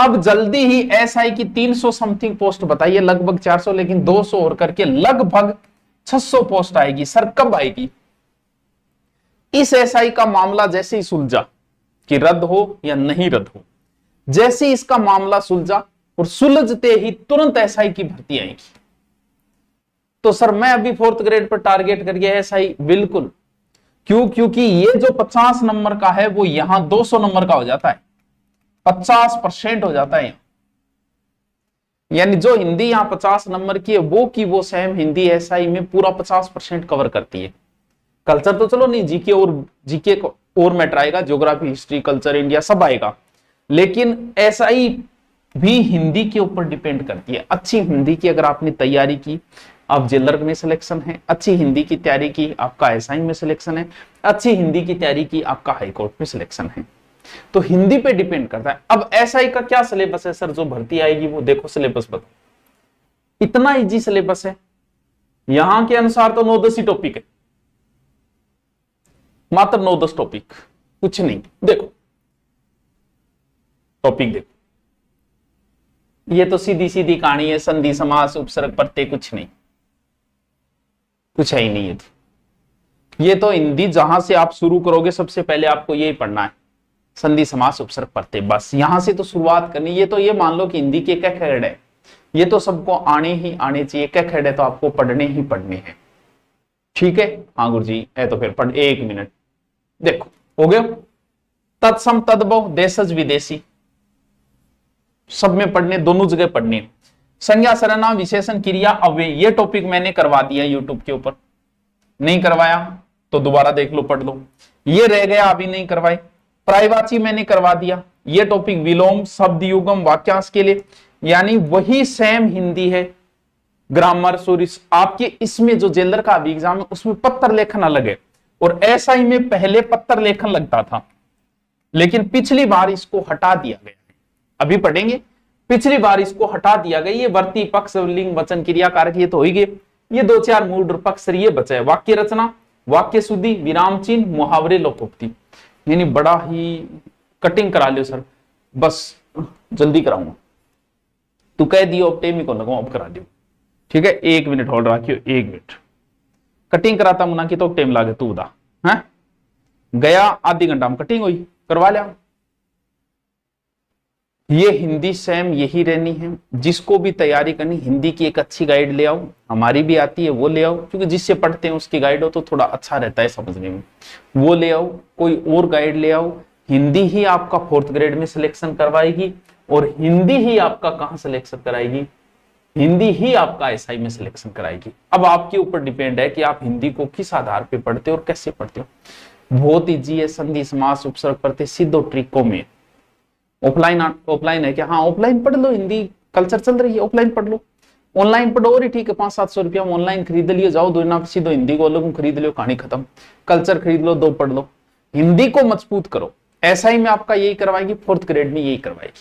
अब जल्दी ही एसआई की 300 समथिंग पोस्ट बताइए, लगभग 400, लेकिन 200 और करके लगभग 600 पोस्ट आएगी। सर कब आएगी? इस एसआई का मामला जैसे ही सुलझा कि रद्द हो या नहीं रद्द हो, जैसे ही इसका मामला सुलझा और सुलझते ही तुरंत एसआई की भर्ती आएगी। तो सर मैं अभी 4th ग्रेड पर टारगेट करके एसआई बिल्कुल, क्यों? क्योंकि ये जो 50 नंबर का है वो यहां 200 नंबर का हो जाता है, 50% हो जाता है। यानी जो हिंदी यहां 50 नंबर की है वो सेम हिंदी एसआई में पूरा 50% कवर करती है। कल्चर तो चलो नहीं, जीके को और मैटर आएगा, ज्योग्राफी, हिस्ट्री, कल्चर, इंडिया सब आएगा, लेकिन एसआई भी हिंदी के ऊपर डिपेंड करती है। अच्छी हिंदी की अगर आपने तैयारी की, आप जेलर में सिलेक्शन है, अच्छी हिंदी की तैयारी की आपका एसआई में सिलेक्शन है, अच्छी हिंदी की तैयारी की आपका हाईकोर्ट में सिलेक्शन है। तो हिंदी पे डिपेंड करता है। अब एसआई का क्या सिलेबस है सर जो भर्ती आएगी? वो देखो सिलेबस बताओ, इतना इजी सिलेबस है। यहां के अनुसार तो 9-10 ही टॉपिक है, मात्र 9-10 टॉपिक, कुछ नहीं। देखो टॉपिक देखो, ये तो सीधी सीधी कहानी है, संधि, समास, उपसर्ग, प्रत्यय, कुछ नहीं, कुछ है ही नहीं। ये तो हिंदी जहां से आप शुरू करोगे सबसे पहले आपको यही पढ़ना है, संधि, समास, उपसर्ग, प्रत्यय, बस यहां से तो शुरुआत करनी। ये तो ये मान लो कि हिंदी के एक हेड है, ये तो सबको आने ही आने चाहिए, एक हेड है तो आपको पढ़ने ही पढ़ने हैं। ठीक है? हाँ गुरु जी है तो फिर पढ़, 1 मिनट देखो हो गया। तत्सम, तद्भव, देशज, विदेशी सब में पढ़ने, दोनों जगह पढ़ने। संज्ञा, सर्वनाम, विशेषण, क्रिया, अव्यय, ये टॉपिक मैंने करवा दिया यूट्यूब के ऊपर, नहीं करवाया तो दोबारा देख लो, पढ़ लो। ये रह गया अभी नहीं करवाए। प्रायवाची मैंने करवा दिया, ये टॉपिक विलोम, शब्द युगम, वाक्यांश के लिए, यानी वही सेम हिंदी है। ग्रामर, सॉरी आपके इसमें जो जेलर का अभी एग्जाम है उसमें पत्र लेखन अलग है, और एसआई में पहले पत्र लेखन लगता था, लेकिन पिछली बार इसको हटा दिया गया है। अभी पढ़ेंगे, पिछली बार इसको हटा दिया गया। ये वर्ती, पक्ष, लिंग, वचन, क्रिया, कारक ये तो हो ही गए। ये 2-4 मूड और पक्ष ये बचा है। वाक्य रचना, वाक्य शुद्धि, विराम चिन्ह, मुहावरे, लोकोक्ति, यानी बड़ा ही कटिंग करा लियो सर, बस जल्दी कराऊंगा। तू कह दियो अब टेमी को लगाओ, अब करा दियो। ठीक है, 1 मिनट होल्ड रखियो, 1 मिनट कटिंग कराता मुना की तो टाइम लागे, तू बता। है गया आधी घंटा में कटिंग हुई, करवा लिया। ये हिंदी सेम यही रहनी है। जिसको भी तैयारी करनी, हिंदी की एक अच्छी गाइड ले आओ, हमारी भी आती है वो ले आओ, क्योंकि जिससे पढ़ते हैं उसकी गाइड हो तो थोड़ा अच्छा रहता है समझने में, वो ले आओ। कोई और गाइड ले आओ। हिंदी ही आपका 4th ग्रेड में सिलेक्शन करवाएगी, और हिंदी ही आपका कहां सिलेक्शन कराएगी? हिंदी ही आपका एसआई में सिलेक्शन कराएगी। अब आपके ऊपर डिपेंड है कि आप हिंदी को किस आधार पे पढ़ते हो और कैसे पढ़ते हो। बहुत ईजी है, संधि, समास, उपसर्ग, प्रत्यय सीधो ट्रिकों में। ऑफलाइन है क्या? हाँ ऑफलाइन पढ़ लो, हिंदी कल्चर चल रही है, ऑफलाइन पढ़ लो। ऑनलाइन पढ़ो और ठीक है, 500-700 रुपया में ऑनलाइन खरीद लियो, जाओ 2 ना सीधो हिंदी को लोग खरीद लो, कहानी खत्म। कल्चर खरीद लो, 2 पढ़ लो। हिंदी को मजबूत करो। एसआई में आपका यही करवाएगी, 4th ग्रेड में यही करवाएगी।